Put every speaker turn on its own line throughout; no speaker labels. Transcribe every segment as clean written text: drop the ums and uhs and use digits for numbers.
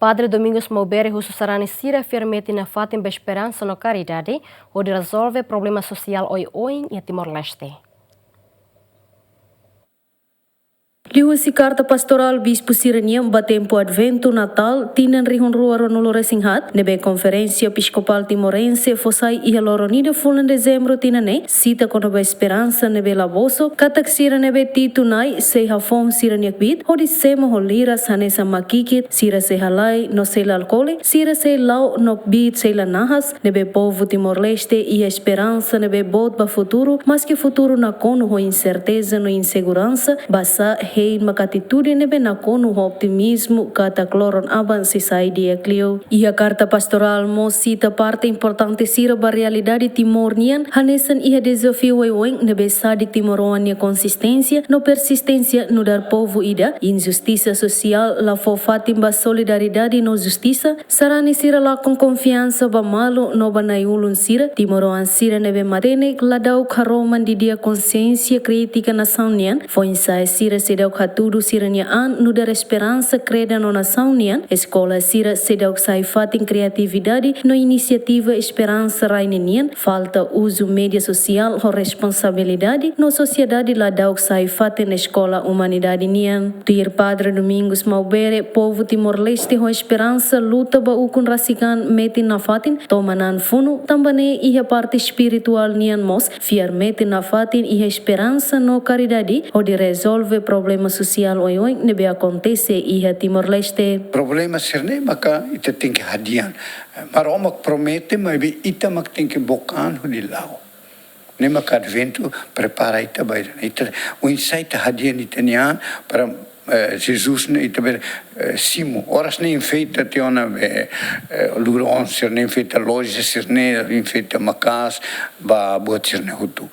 Padre Domingos Maubere husu sarani sira fiar metin nafatin esperansa no karidade, hodi resolve problema sosial oi-oin e Timor-Leste.
Liu-si carta pastoral bispo siraniam batempo advento natal tinan rihon rua ronolo singhat nebe conferência episcopal timorense fosai ia loronida fulan dezembro tinane sita konoba esperansa nebe laboso katak sira nebe titunai se hafom siraniak bit hodi sema holira sanesa makikit sira se halai no se alcoole sira se lau no bit se nahas nebe povo Timor-Leste e esperança nebe bot ba futuro mas que futuro na kono ho incerteza no insegurança basa hei makatitude nebe na kono ho optimismo kata kloron aban se sai dia clio. Ia carta pastoral mo cita parte importante sira ba realidade timornian hanesan ia desafio oi-oin nebe sadik timoroania consistência no persistência no dar povo ida injustiça social la fofatim ba solidariedade no justiça sarani sira la com confiança ba malo no banaiulun sira timoroan sira nebe matene ladau karoman di dia consciência crítica nação nian foi insai sira sedau hatudu sirania an no dar esperança creda no nação nian escola sira sedau sai fatin criatividade no iniciativa esperança rainenian falta uso mídia social ho responsabilidade no sociedade ladau sai fatin escola humanidade nian tuir Padre Domingos Maubere povo Timor-Leste ho esperança luta ba ukun rasikan metin nafatin tomanan funu tambane ia parte espiritual nian mos fiar metin nafatin ia esperança no karidade ho de resolve problema sosial oi-oin nebe acontece ia Timor-Leste.
Problema sirne maka ita tem que hadian. Maromak promete mas ita mak tem que bocan hodi lao. Ne maka advento prepara ita baira. Ita o insight hadian itanian para Jesus ne ita ber simo. Horas ne infeita tiona luron sirne infeita loja sirne infeita makas ba buat sirne hutu.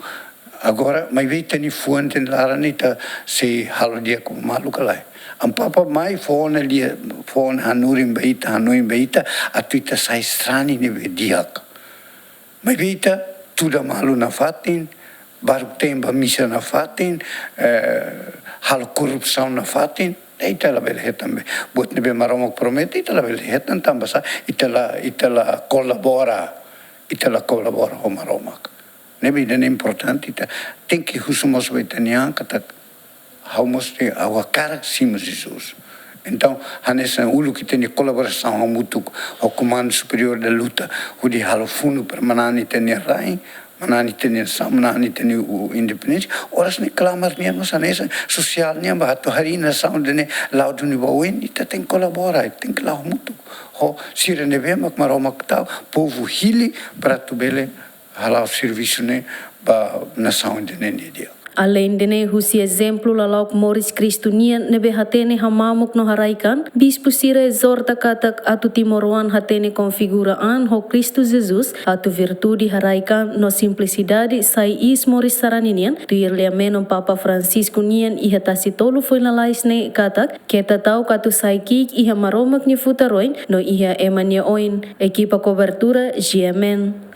Agora, mas veio tani fuante lara nita se halo dia com malu kalai. Am papa mai fone dia fone hanurim beita atuita sai strani ne diak. Mas veita tudo malu nafatin, baru temba misa nafatin, halo corrupção nafatin. Ita la bel hetan buat nebe maromok promete ita la bel hetan tambasa ita la colabora ho maromak. Nebe dan importante tem que husumos betanian kata haumos te awakarak simos Jesus. Então, hanessa ulu que tem colaboração mútua ao comando superior da luta, o de halo fundo permanente tem rai, manani tem sam, manani tem o independência, horas ne clamar ne mas hanessa social ne ba to harina sound ne laudo ne bawen, ita tem colabora, tem que lau mútuo. Ho sira ne vemak maromak tau povo hili para tubele halau serviço ne ba nação de dia.
Além de ne husi exemplo lalauk Moris Kristunian nebe hatene hamamuk no haraikan, bispo sira exorta katak atu timoroan hatene configuraan ho Cristo Jesus, atu virtude haraikan no simplicidade sai is Moris saraninian, tu irle menon Papa Francisco nian iha tasitolu foi na lais ne katak, keta tau katu sai kik iha maromak ni futaroin, no iha emania oin, equipa cobertura GMN.